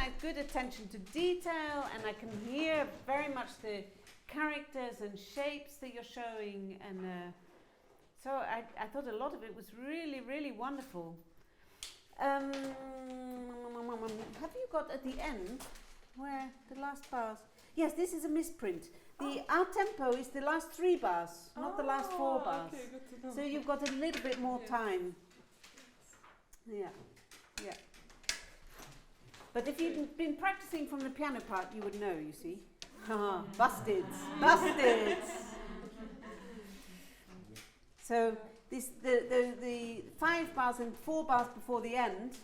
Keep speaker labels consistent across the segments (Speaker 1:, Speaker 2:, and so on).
Speaker 1: nice, good attention to detail, and I can hear very much the characters and shapes that you're showing, and so I thought a lot of it was really, really wonderful. Have you got at the end where the last bars? Yes, this is a misprint. The our tempo is the last 3 bars, not the last 4 bars.
Speaker 2: Okay, good to know.
Speaker 1: So you've got a little bit more time. Yeah, yeah. But if you'd been practicing from the piano part, you would know, you see. Busted, busted. So this the 5 bars and 4 bars before the end,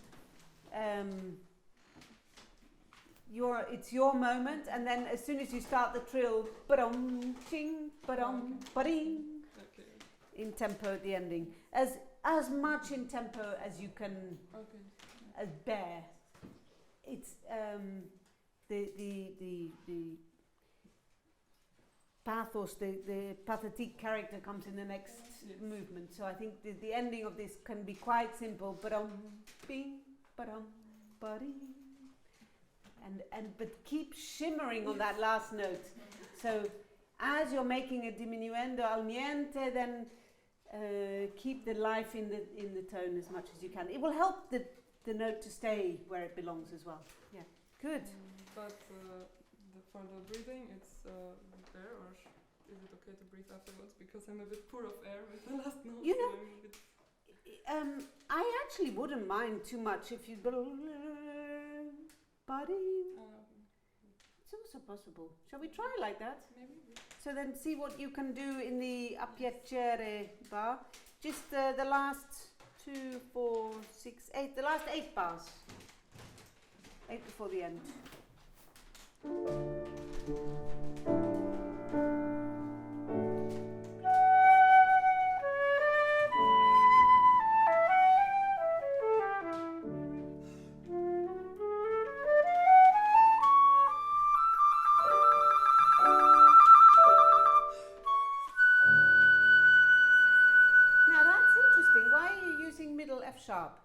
Speaker 1: it's your moment, and then as soon as you start the trill, ba-dum, ching, ba-dum, ba-ding, in tempo at the ending. As much in tempo as you can bear. It's the pathos, the pathetic character comes in the next movement. So I think the ending of this can be quite simple. Ba-dum, bing, ba-dum, ba-ding. But keep shimmering on that last note. So as you're making a diminuendo al niente, then keep the life in the tone as much as you can. It will help the note to stay where it belongs as well. Yeah, good.
Speaker 2: But for the breathing, it's there, or is it okay to breathe afterwards? Because I'm a bit poor of air with the last note.
Speaker 1: You know, I actually wouldn't mind too much if you. Body. It's also possible. Shall we try like that?
Speaker 2: Maybe.
Speaker 1: So then see what you can do in the a piacere bar. Just the last 2, 4, 6, 8. The last 8 bars. 8 before the end. Sharp.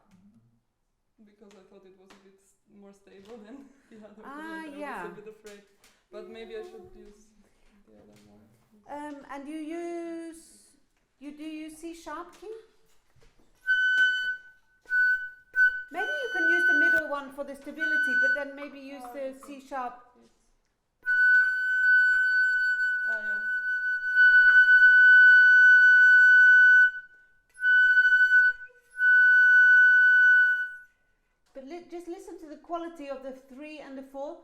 Speaker 2: Because I thought it was a bit more stable than the other one.
Speaker 1: Ah,
Speaker 2: I
Speaker 1: yeah.
Speaker 2: was a bit afraid. But maybe I should use the other one.
Speaker 1: And do you use C sharp key? Maybe you can use the middle one for the stability, but then maybe use the C sharp.
Speaker 2: Ah, yeah.
Speaker 1: But just listen to the quality of the 3 and the 4.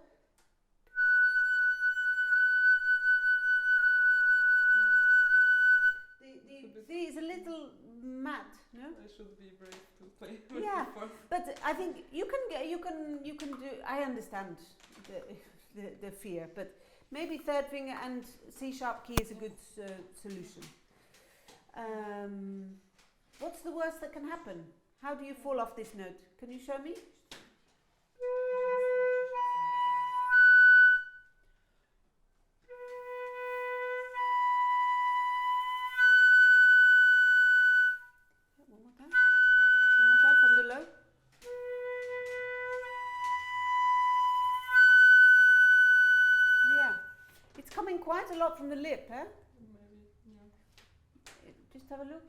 Speaker 1: The 3 is a little matte, no?
Speaker 2: I should be brave to play with
Speaker 1: yeah,
Speaker 2: the 4th.
Speaker 1: but I think you can do. I understand the fear, but maybe 3rd finger and C sharp key is a good solution. What's the worst that can happen? How do you fall off this note? Can you show me? One more time. One more time from the low. Yeah. It's coming quite a lot from the lip, eh?
Speaker 2: Maybe, yeah.
Speaker 1: Just have a look.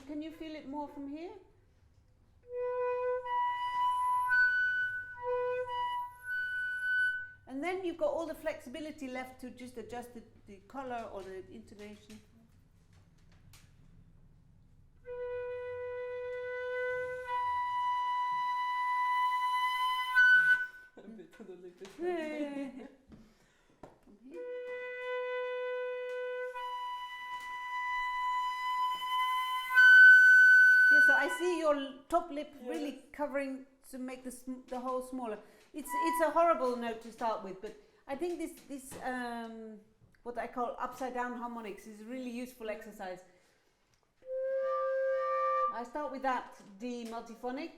Speaker 1: Can you feel it more from here? And then you've got all the flexibility left to just adjust the color or the intonation.
Speaker 2: A bit to the lip.
Speaker 1: From here. Yeah, so I see your top lip really covering to make the hole smaller. It's a horrible note to start with, but I think this what I call upside down harmonics is a really useful exercise. I start with that D multiphonic.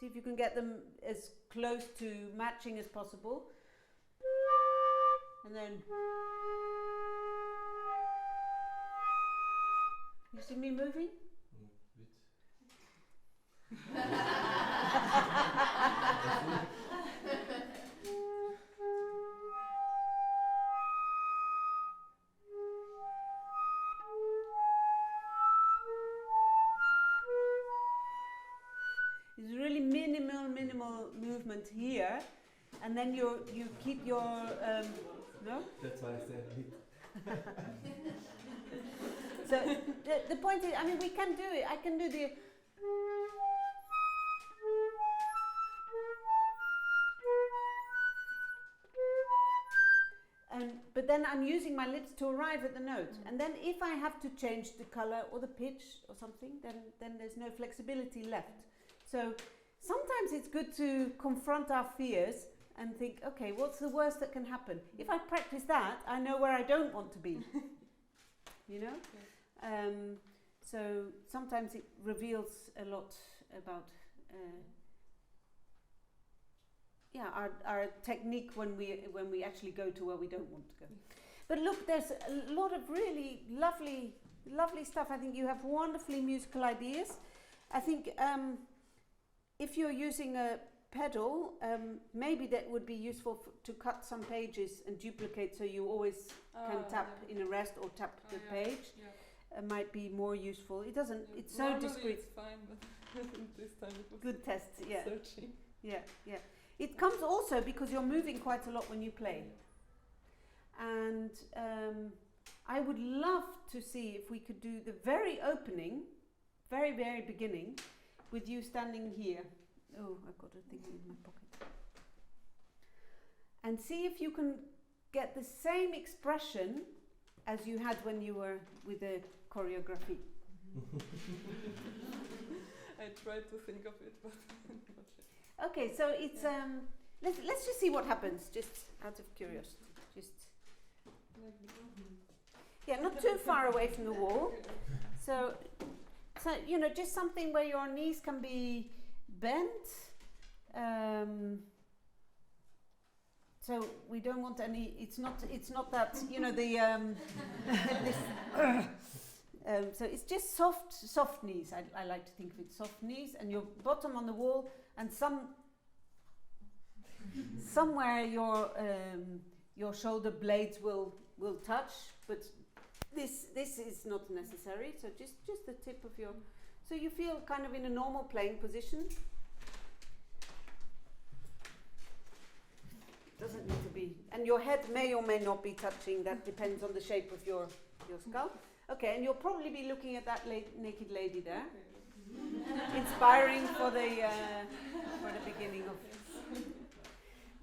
Speaker 1: See if you can get them as close to matching as possible. And then you see me moving? It's really minimal movement here, and then you keep your no.
Speaker 3: That's why I said hit.
Speaker 1: So the point is, I mean, we can do it. I can do the. But then I'm using my lips to arrive at the note, and then if I have to change the color or the pitch or something, then there's no flexibility left. So sometimes it's good to confront our fears and think, okay, what's the worst that can happen? If I practice that, I know where I don't want to be. You know?
Speaker 2: Yeah.
Speaker 1: So sometimes it reveals a lot about our technique when we actually go to where we don't want to go. But look, there's a lot of really lovely stuff. I think you have wonderfully musical ideas. I think if you're using a pedal, maybe that would be useful to cut some pages and duplicate, so you always can tap in a rest or tap the page.
Speaker 2: Yeah.
Speaker 1: Might be more useful. It doesn't.
Speaker 2: Yeah.
Speaker 1: It's so
Speaker 2: Normally
Speaker 1: discreet.
Speaker 2: It's fine, but I think this time it was
Speaker 1: Good test. Yeah.
Speaker 2: searching.
Speaker 1: Yeah. Yeah. It comes also because you're moving quite a lot when you play. And I would love to see if we could do the very opening, very beginning, with you standing here. Oh, I've got a thing in my pocket. And see if you can get the same expression as you had when you were with the choreography.
Speaker 2: I tried to think of it, but not yet.
Speaker 1: Okay, so it's let's just see what happens, just out of curiosity. Just yeah, not too far away from the wall. So you know, just something where your knees can be bent. So we don't want any. It's not that, you know, the this, so it's just soft knees. I like to think of it, soft knees, and your bottom on the wall, and somewhere your shoulder blades will touch, but this is not necessary. So just the tip of your. So you feel kind of in a normal playing position. Doesn't need to be, and your head may or may not be touching. That depends on the shape of your skull. Okay, and you'll probably be looking at that naked lady there, inspiring for the beginning of.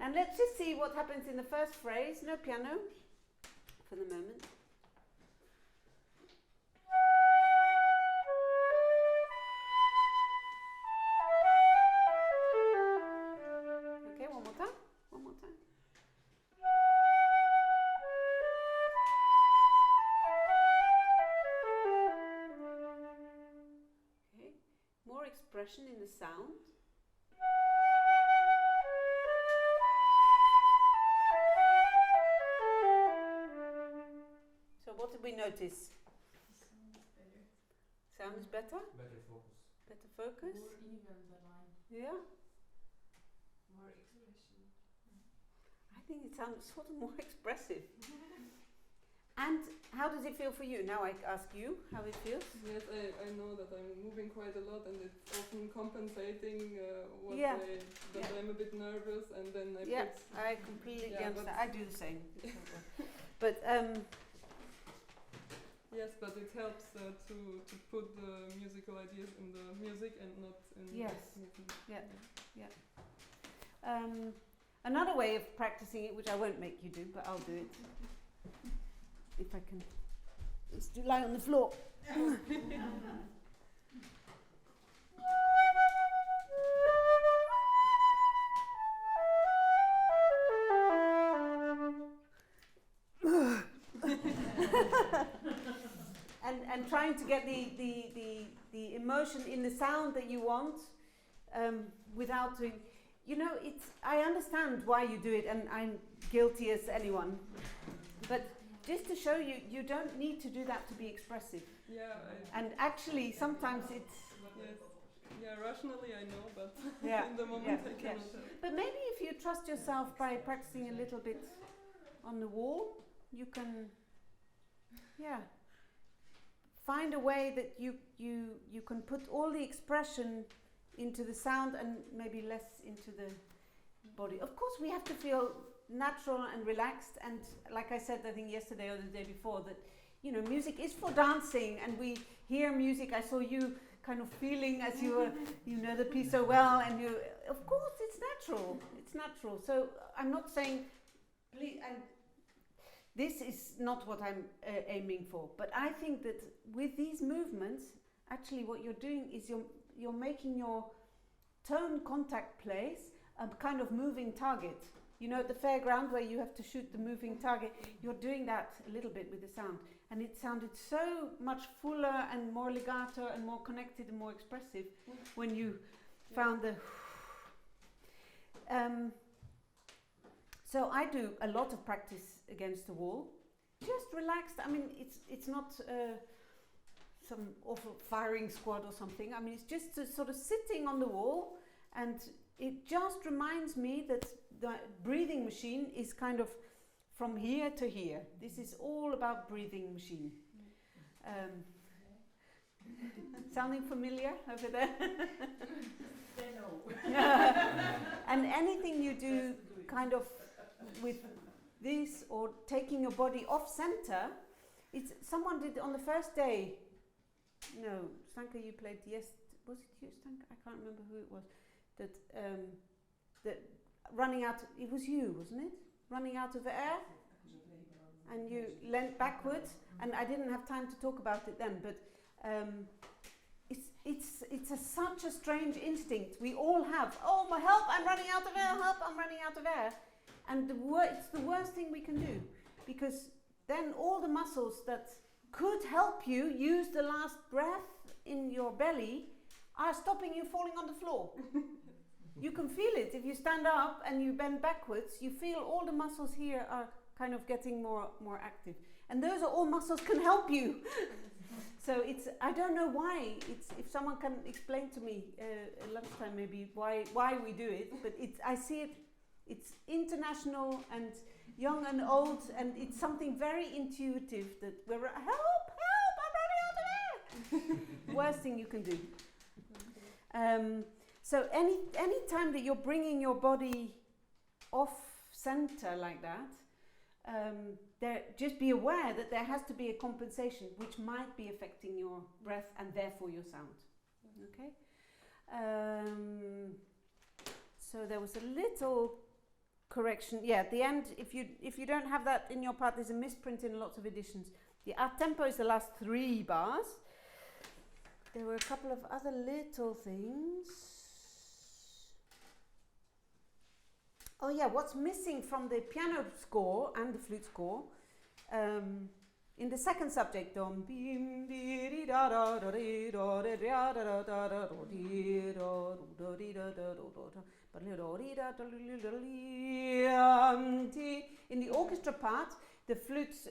Speaker 1: And let's just see what happens in the first phrase. No piano for the moment. Okay, one more time. Okay, more expression in the sound. So what did we notice? Sound is better?
Speaker 3: Better focus.
Speaker 1: Better focus?
Speaker 4: More even the line.
Speaker 1: Yeah.
Speaker 2: More expression.
Speaker 1: I think it sounds sort of more expressive. And how does it feel for you? Now I ask you how it feels.
Speaker 2: Yes, I know that I'm moving quite a lot, and it's often compensating what
Speaker 1: Yeah.
Speaker 2: that I'm a bit nervous, and then I
Speaker 1: Yeah,
Speaker 2: put.
Speaker 1: I completely
Speaker 2: Yeah,
Speaker 1: understand.
Speaker 2: but
Speaker 1: I do the same. But
Speaker 2: Yes, but it helps to put the musical ideas in the music and not in
Speaker 1: Yes.
Speaker 2: the movement.
Speaker 1: another way of practicing it, which I won't make you do, but I'll do it if I can, is to lie on the floor. And trying to get the emotion in the sound that you want, without doing. you know, I understand why you do it, and I'm guilty as anyone. But just to show you, you don't need to do that to be expressive.
Speaker 2: Yeah.
Speaker 1: And actually, sometimes it's...
Speaker 2: Yes. Yeah, rationally I know, but
Speaker 1: Yeah,
Speaker 2: in the moment
Speaker 1: yeah,
Speaker 2: I cannot help.
Speaker 1: But maybe if you trust yourself by practicing a little bit on the wall, you can, find a way that you can put all the expression into the sound and maybe less into the body. Of course, we have to feel natural and relaxed, and like I said, I think yesterday or the day before, that, you know, music is for dancing, and we hear music. I saw you kind of feeling as you were, you know the piece so well, and you, of course, it's natural. So I'm not saying, please, and this is not what I'm aiming for, but I think that with these movements, actually what you're doing is you're making your tone contact place a kind of moving target. You know, at the fairground where you have to shoot the moving target, you're doing that a little bit with the sound. And it sounded so much fuller and more legato and more connected and more expressive when you found the... So I do a lot of practice against the wall, just relaxed. I mean, it's not some awful firing squad or something. I mean, it's just sort of sitting on the wall, and it just reminds me that the breathing machine is kind of from here to here. This is all about breathing machine. Sounding familiar over there? And anything you do kind of with this, or taking your body off center, someone did on the first day. No, Stanka, you played was it you, Stanka? I can't remember who it was. That running out, it was you, wasn't it? Running out of air, and you leant backwards, and I didn't have time to talk about it then, but it's such a strange instinct we all have. Oh, my help, I'm running out of air, help, I'm running out of air. And it's the worst thing we can do, because then all the muscles that could help you use the last breath in your belly are stopping you falling on the floor. You can feel it if you stand up and you bend backwards. You feel all the muscles here are kind of getting more active, and those are all muscles can help you. So I don't know why. If someone can explain to me at lunchtime maybe why we do it, but I see it. It's international and young and old, and it's something very intuitive that we're help, I'm running out of air. Worst thing you can do. So any time that you're bringing your body off center like that, just be aware that there has to be a compensation which might be affecting your breath and therefore your sound. Okay. So there was a little correction. Yeah, at the end, if you don't have that in your part, there's a misprint in lots of editions. The a tempo is the last 3 bars. There were a couple of other little things. Oh yeah, what's missing from the piano score and the flute score, in the second subject, in the orchestra part, the flutes,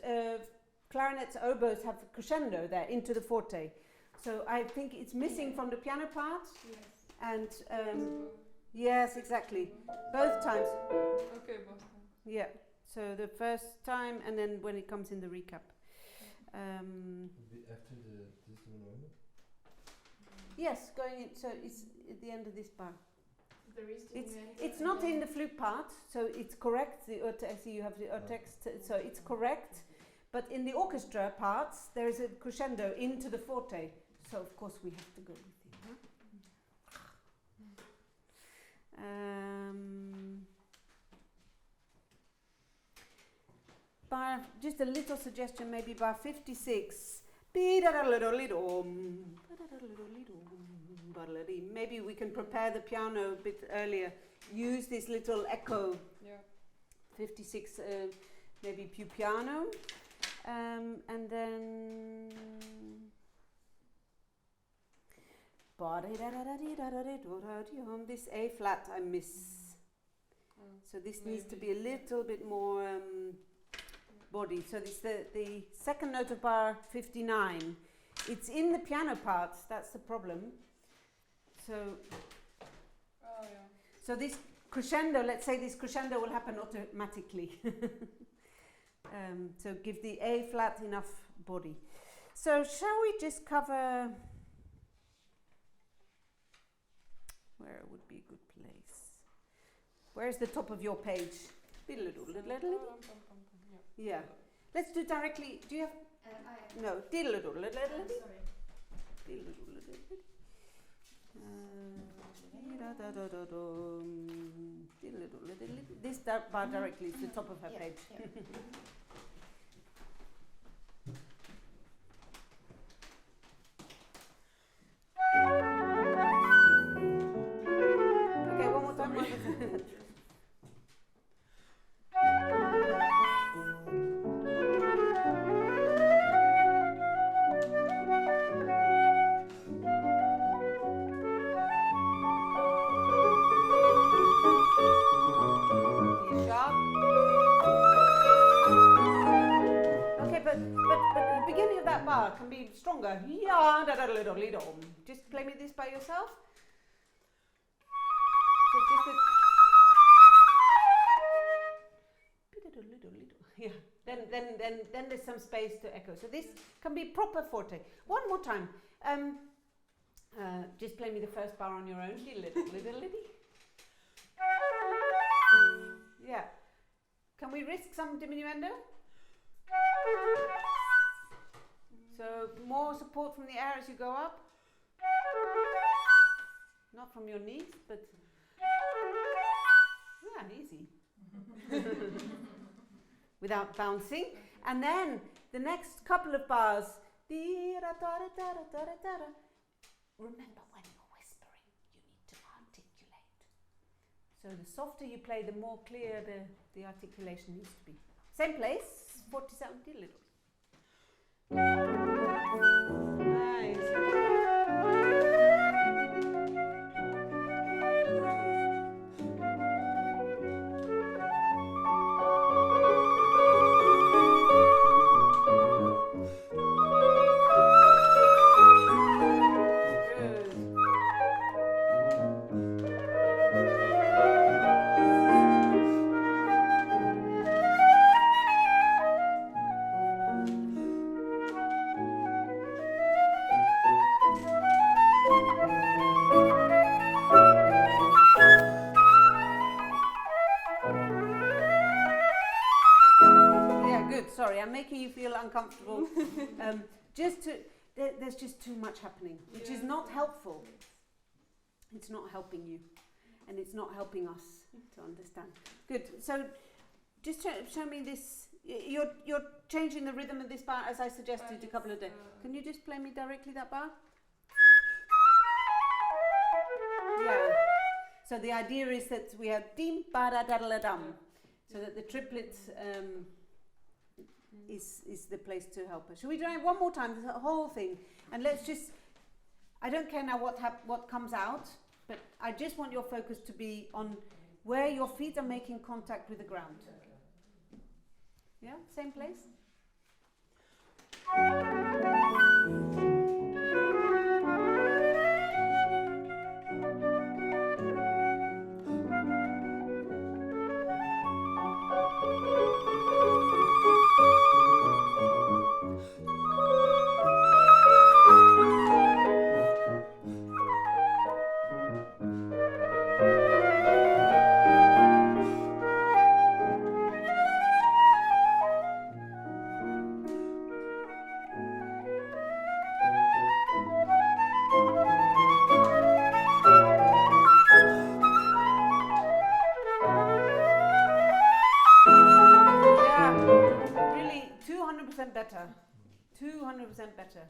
Speaker 1: clarinets, oboes have crescendo there into the forte. So I think it's missing from the piano part.
Speaker 2: Yes.
Speaker 1: And yes, exactly. Both times.
Speaker 2: Okay, both times.
Speaker 1: Yeah. So the first time, and then when it comes in the recap.
Speaker 3: After this one.
Speaker 1: Yes, going in. So it's at the end of this bar.
Speaker 4: It's
Speaker 1: It's not in the flute part, so it's correct. I see you have the text, so it's correct. But in the orchestra parts, there is a crescendo into the forte. So of course we have to go with it. Huh? Bar, just a little suggestion, maybe bar 56. Maybe we can prepare the piano a bit earlier. Use this little echo.
Speaker 2: Yeah.
Speaker 1: 56, maybe più piano. And then this A flat I miss. So this needs to be a little bit more body. So this the second note of bar 59. It's in the piano part. That's the problem. So.
Speaker 2: Oh yeah.
Speaker 1: So this crescendo. Let's say this crescendo will happen automatically. So give the A flat enough body. So shall we just cover where would be a good place? Where's the top of your page? Yeah. Let's do directly. Do you have? No. This bar directly is the top of her page. Okay, one more time. But the beginning of that bar can be stronger. Yeah, just play me this by yourself. So just a yeah. Then there's some space to echo. So this can be proper forte. One more time. Just play me the first bar on your own. Yeah. Can we risk some diminuendo? So more support from the air as you go up. Not from your knees, but yeah, easy. Without bouncing. And then the next couple of bars. Remember, when you're whispering, you need to articulate. So the softer you play, the more clear the articulation needs to be. Same place, 47 little. Nice. Sorry, I'm making you feel uncomfortable. There's just too much happening, which is not helpful. It's not helping you, and it's not helping us to understand. Good. So, just show me this. You're changing the rhythm of this bar as I suggested a couple of days. Can you just play me directly that bar? Yeah. So the idea is that we have dim ba da da da dum, so that the triplet. Is the place to help us. Shall we try one more time, the whole thing? And let's just, I don't care now what comes out, but I just want your focus to be on where your feet are making contact with the ground. Yeah, same place? Better, 200% better.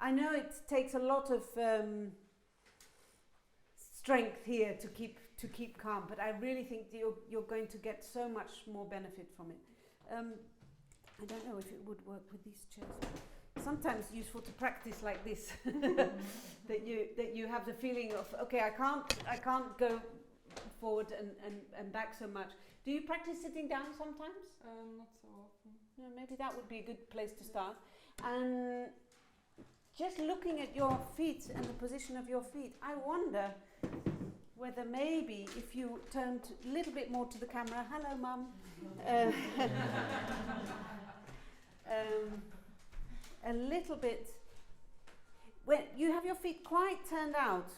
Speaker 1: I know it takes a lot of strength here to keep calm, but I really think you're going to get so much more benefit from it. I don't know if it would work with these chairs. Sometimes useful to practice like this, that you have the feeling of, okay, I can't go forward and back so much. Do you practice sitting down sometimes?
Speaker 2: Not so often.
Speaker 1: Yeah, maybe that would be a good place to start. And just looking at your feet and the position of your feet, I wonder whether maybe if you turned a little bit more to the camera, hello mum, a little bit, when you have your feet quite turned out,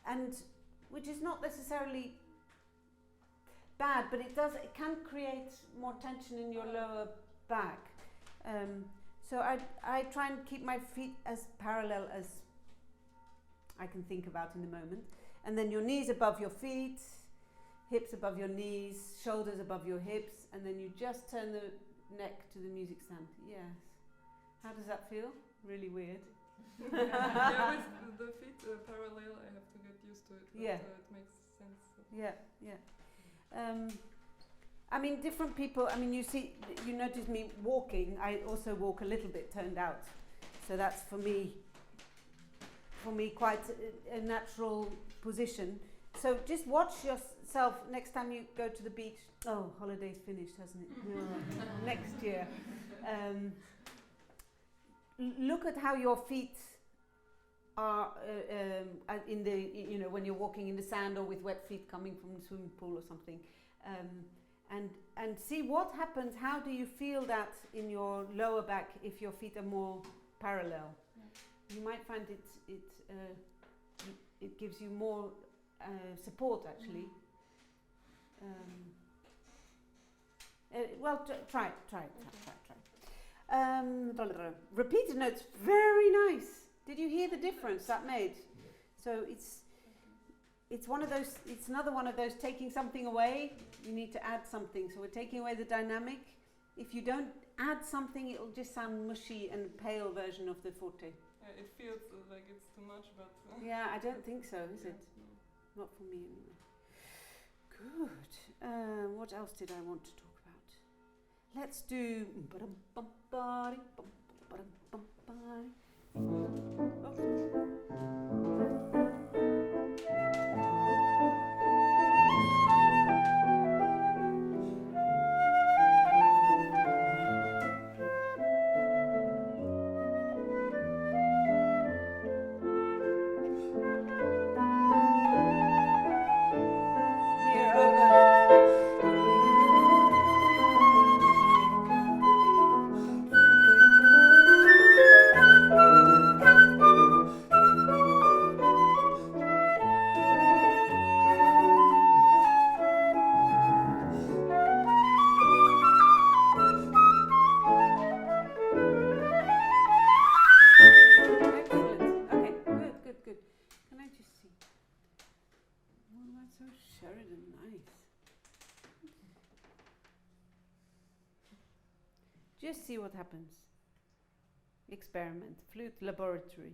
Speaker 1: and which is not necessarily bad, but it can create more tension in your lower back. So I try and keep my feet as parallel as I can think about in the moment. And then your knees above your feet, hips above your knees, shoulders above your hips, and then you just turn the neck to the music stand. Yes. How does that feel? Really weird.
Speaker 2: Yeah, with the feet parallel, I have to get used to it. But,
Speaker 1: yeah.
Speaker 2: It makes sense. So.
Speaker 1: Yeah, yeah. I mean, different people. I mean, you notice me walking. I also walk a little bit turned out, so that's for me quite a natural position. So just watch yourself next time you go to the beach. Oh, holiday's finished, hasn't it? No. Next year. Look at how your feet are in the, when you're walking in the sand or with wet feet coming from the swimming pool or something, and see what happens. How do you feel that in your lower back if your feet are more parallel? Yeah. You might find it gives you more support actually. Well, try it. Repeated notes, very nice. Did you hear the difference that made? So it's one of those. It's another one of those taking something away. You need to add something. So we're taking away the dynamic. If you don't add something, it'll just sound mushy and pale version of the forte.
Speaker 2: It feels like it's too much, but
Speaker 1: yeah, I don't think so, is it? No. Not for me anyway. Good. What else did I want to talk about? Let's do. Just see what happens. Experiment. Flute laboratory.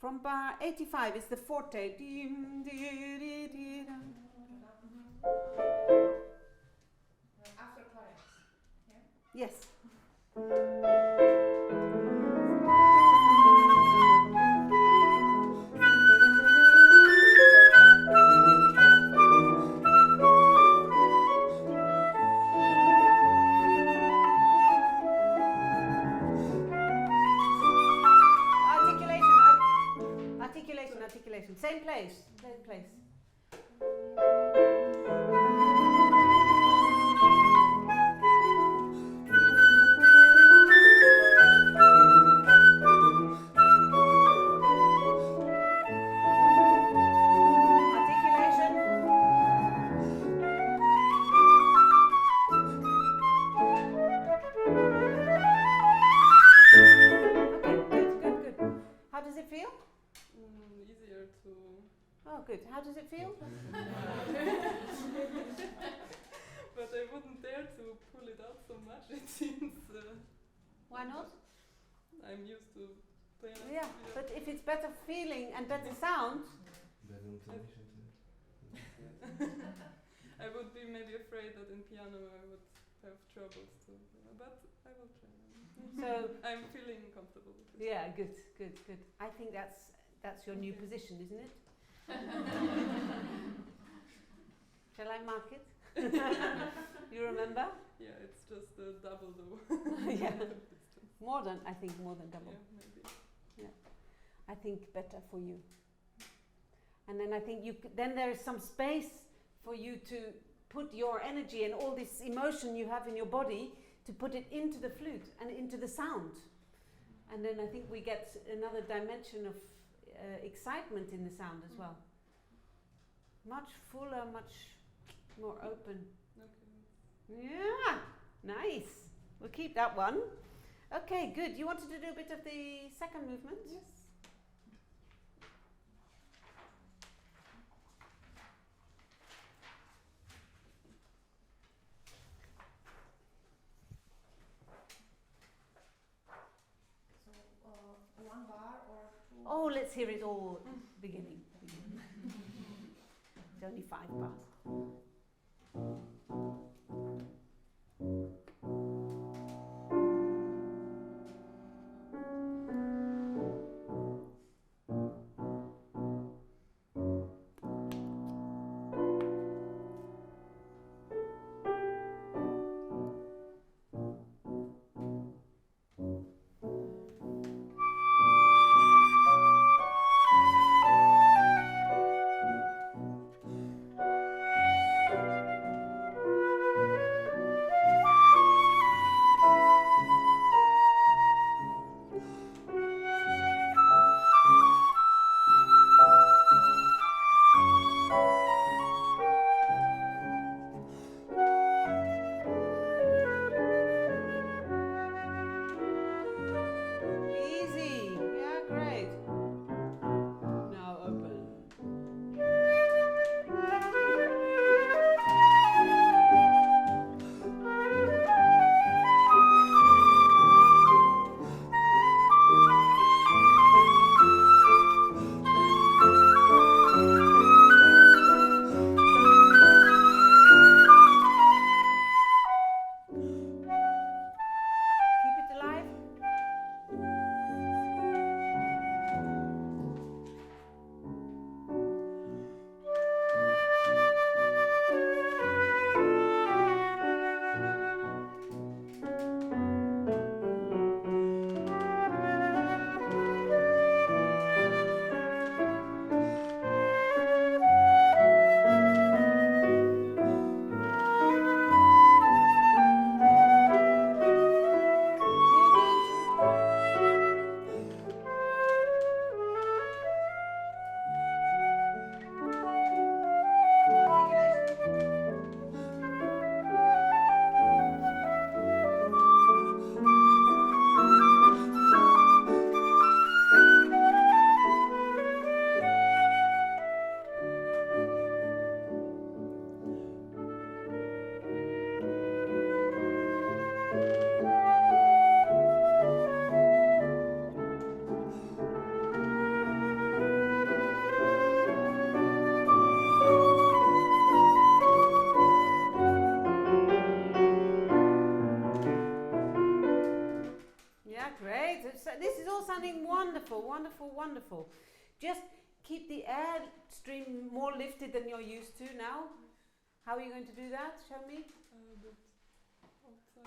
Speaker 1: From bar 85 is the forte.
Speaker 3: After chorus. Yeah?
Speaker 1: Yes. Articulation. Same place. Good. How does it feel?
Speaker 2: But I wouldn't dare to pull it out so much, it seems.
Speaker 1: Why not?
Speaker 2: I'm used to playing.
Speaker 1: Yeah, but if it's better feeling and better sound.
Speaker 4: Better intonation too.
Speaker 2: I would be maybe afraid that in piano I would have troubles too, but I will try.
Speaker 1: So
Speaker 2: I'm feeling comfortable with this.
Speaker 1: Yeah, good. I think that's your new position, isn't it? Shall I mark it? You remember?
Speaker 2: Yeah, it's just double though.
Speaker 1: Yeah.
Speaker 2: Distance.
Speaker 1: I think more than double.
Speaker 2: Yeah, maybe.
Speaker 1: I think better for you. And then I think then there is some space for you to put your energy and all this emotion you have in your body to put it into the flute and into the sound. And then I think we get another dimension of excitement in the sound as well. Much fuller, much more open.
Speaker 2: Okay.
Speaker 1: Yeah, nice. We'll keep that one. Okay, good. You wanted to do a bit of the second movement?
Speaker 2: Yes.
Speaker 3: So, one bar or two?
Speaker 1: Oh, let's hear it all beginning. It's only 5 bars. sounding wonderful, wonderful, wonderful. Just keep the air stream more lifted than you're used to now. How are you going to do that? Show me.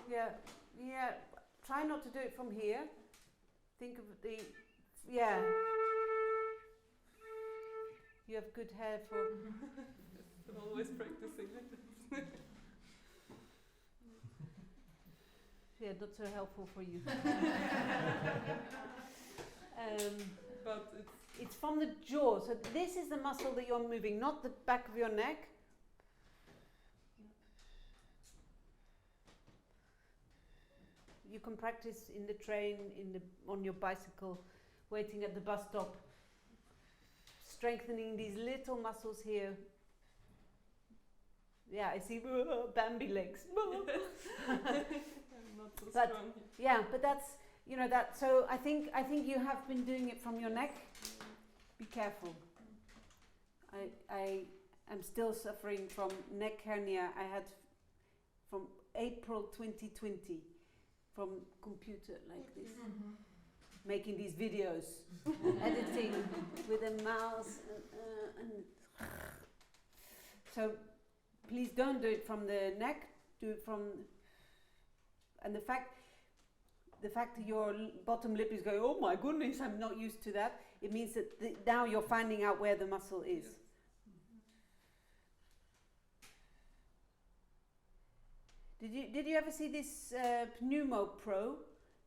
Speaker 1: Yeah, yeah. Try not to do it from here. Think of the, yeah. You have good hair for.
Speaker 2: Always practicing it.
Speaker 1: Yeah, not so helpful for you.
Speaker 2: But
Speaker 1: it's from the jaw. So this is the muscle that you're moving, not the back of your neck. You can practice in the train, on your bicycle, waiting at the bus stop, strengthening these little muscles here. Yeah, I see Bambi legs.
Speaker 2: I'm not so
Speaker 1: but
Speaker 2: strong.
Speaker 1: Yeah, but that's, you know, that. So I think you have been doing it from your neck. Be careful. I am still suffering from neck hernia. I had from April 2020. from computer like this, making these videos, editing with a mouse, and so please don't do it from the neck. Do it from, and the fact that your bottom lip is going, oh my goodness, I'm not used to that. It means that now you're finding out where the muscle is.
Speaker 2: Yes.
Speaker 1: Did you ever see this Pneumo Pro,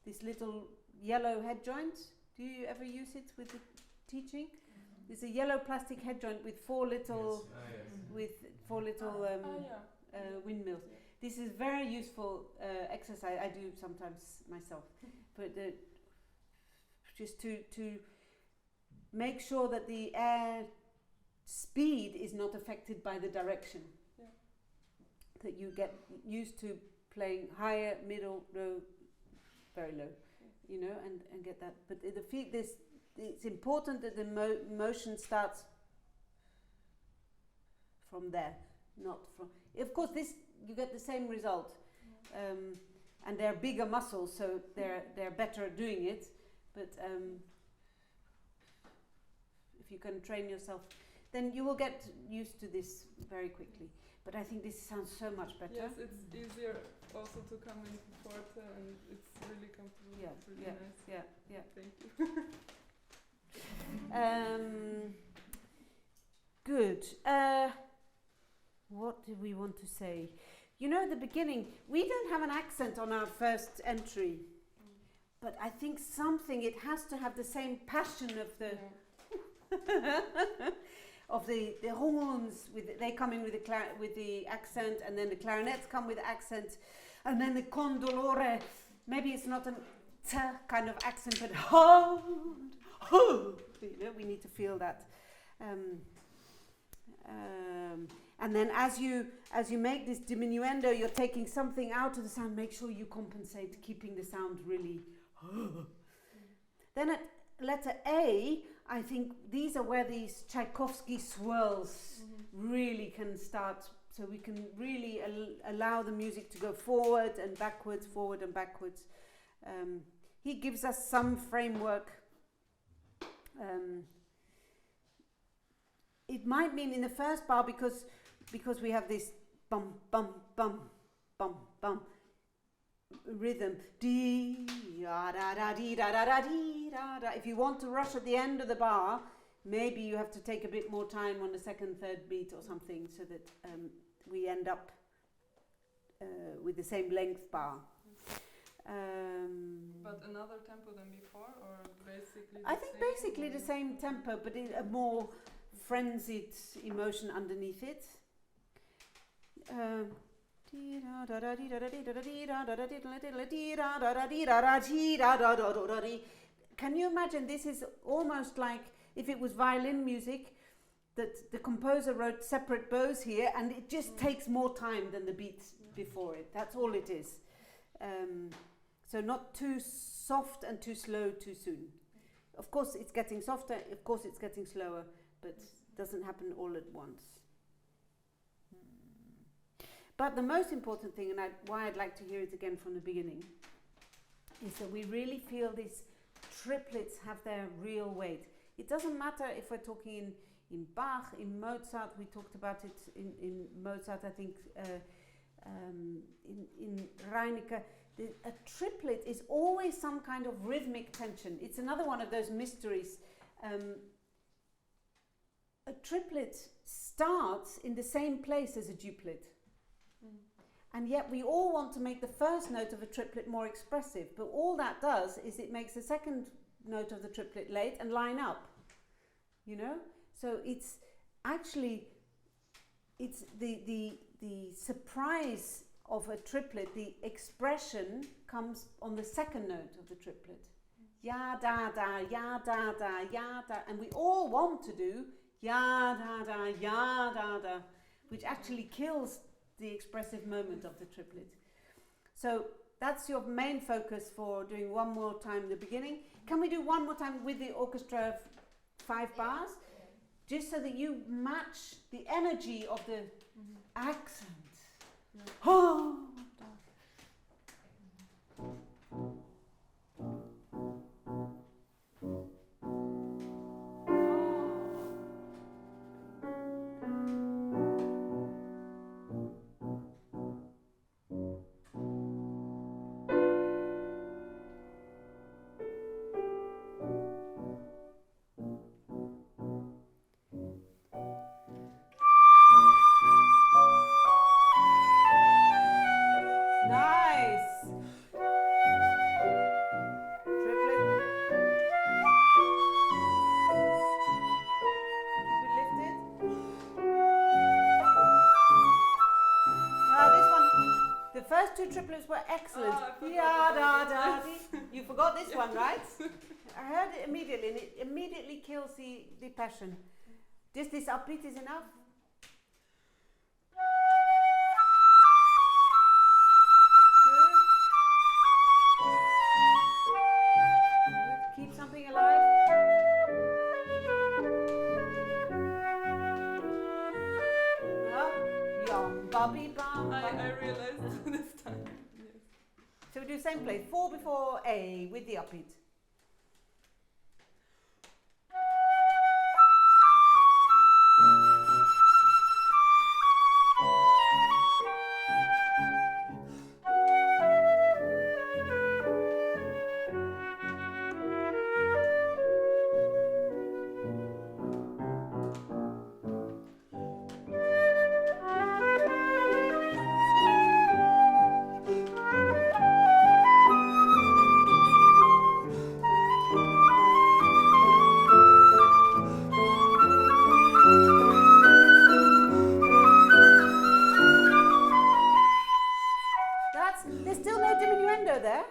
Speaker 1: this little yellow head joint? Do you ever use it with the teaching? It's a yellow plastic head joint with four little windmills. This is very useful exercise. I do sometimes myself, but just to make sure that the air speed is not affected by the direction.
Speaker 2: Yeah.
Speaker 1: That you get used to playing higher, middle, low, very low, you know, and get that. But it's important that the motion starts from there, not from. Of course, you get the same result, and they're bigger muscles, so they're better at doing it. But if you can train yourself, then you will get used to this very quickly. But I think this sounds so much better.
Speaker 2: Yes, it's easier also to come in forte, and it's really comfortable.
Speaker 1: Yeah,
Speaker 2: it's really
Speaker 1: yeah,
Speaker 2: nice.
Speaker 1: yeah.
Speaker 2: Thank you.
Speaker 1: Good. What did we want to say? You know, at the beginning, we don't have an accent on our first entry, but I think it has to have the same passion of the of the horns. They come in with the accent, and then the clarinets come with the accent, and then the condolore. Maybe it's not a t kind of accent, but ho. You know, we need to feel that. And then as you make this diminuendo, you're taking something out of the sound. Make sure you compensate, keeping the sound really. Then at letter A, I think these are where these Tchaikovsky swirls really can start. So we can really allow the music to go forward and backwards, forward and backwards. He gives us some framework. It might mean in the first bar because we have this bum bum bum bum bum rhythm. Dee da da da dee da da da dee da da. If you want to rush at the end of the bar, maybe you have to take a bit more time on the second, third beat or something, so that we end up with the same length bar.
Speaker 2: But another tempo than before, or basically?
Speaker 1: I think basically the same tempo, but a more frenzied emotion underneath it. Can you imagine? This is almost like if it was violin music, that the composer wrote separate bows here, and it just takes more time than the beats before it. That's all it is. So not too soft and too slow too soon. Of course it's getting softer, of course it's getting slower, but it doesn't happen all at once. But the most important thing, and why I'd like to hear it again from the beginning, is that we really feel these triplets have their real weight. It doesn't matter if we're talking in Bach, in Mozart, we talked about it in Mozart, I think, in Reinecke. A triplet is always some kind of rhythmic tension. It's another one of those mysteries. A triplet starts in the same place as a duplet. And yet we all want to make the first note of a triplet more expressive, but all that does is it makes the second note of the triplet late and line up, you know? So it's actually, it's the surprise of a triplet, the expression comes on the second note of the triplet. Ya da da, ya da da, ya da, and we all want to do ya da da, ya da da, which actually kills the expressive moment of the triplet. So that's your main focus for doing one more time the beginning. Can we do one more time with the orchestra 5 bars? Just so that you match the energy of the accent. Oh. triplets were excellent.
Speaker 2: Ah, I forgot
Speaker 1: Ya da
Speaker 2: about
Speaker 1: da
Speaker 2: it.
Speaker 1: dee. You forgot this one, right? I heard it immediately, and it immediately kills the passion. Just this upbeat is enough. Good. Good. Keep something alive. Yum, bubby bum.
Speaker 2: I realized this time. Yes.
Speaker 1: So we do the same place. 4 before A with the upbeat. There's still no diminuendo there.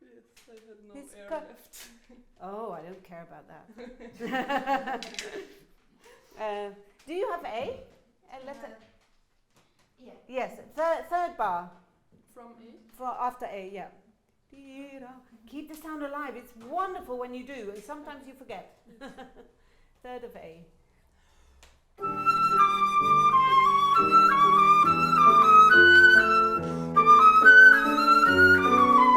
Speaker 2: Yes, I had no
Speaker 1: It's
Speaker 2: air
Speaker 1: cut.
Speaker 2: left.
Speaker 1: Oh, I don't care about that. Do you have A? A letter?
Speaker 3: Yeah.
Speaker 1: Yes, third bar
Speaker 2: From E?
Speaker 1: after A, yeah. Keep the sound alive. It's wonderful when you do, and sometimes you forget. Third of A.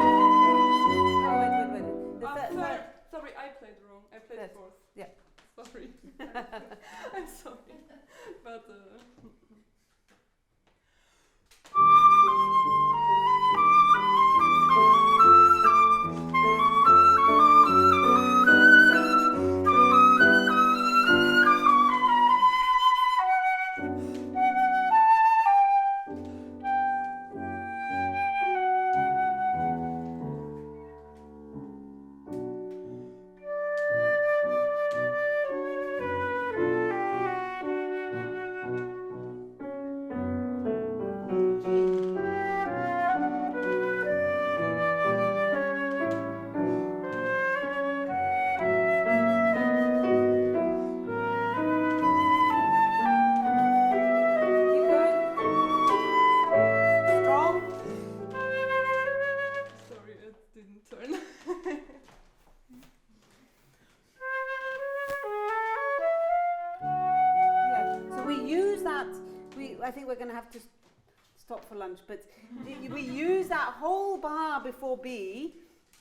Speaker 1: Oh, wait. The
Speaker 2: Third. Sorry, I played wrong. I played
Speaker 1: Third.
Speaker 2: fourth.
Speaker 1: Yeah.
Speaker 2: Sorry. I'm sorry. But
Speaker 1: keep going. Strong.
Speaker 2: sorry, it didn't turn.
Speaker 1: Yeah. So we use that. I think we're going to have to stop for lunch, but we use that whole bar before B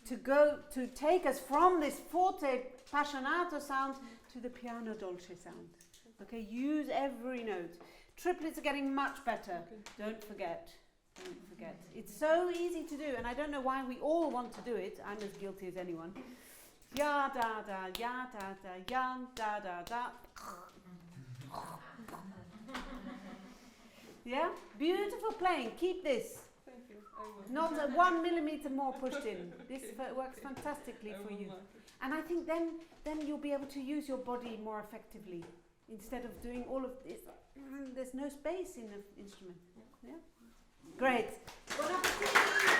Speaker 1: to take us from this forte passionato sound to the piano dolce sound. Okay, use every note. Triplets are getting much better.
Speaker 2: Okay.
Speaker 1: Don't forget. It's so easy to do, and I don't know why we all want to do it. I'm as guilty as anyone. Ya da da, ya da da, ya da da da. Yeah, beautiful playing. Keep this.
Speaker 2: Thank you. I will.
Speaker 1: Not 1 millimeter more pushed in. This works
Speaker 2: Okay.
Speaker 1: fantastically
Speaker 2: I
Speaker 1: for
Speaker 2: will
Speaker 1: you.
Speaker 2: mark it.
Speaker 1: And I think then you'll be able to use your body more effectively instead of doing all of this. There's no space in the instrument. Yeah, great. Bon appétit.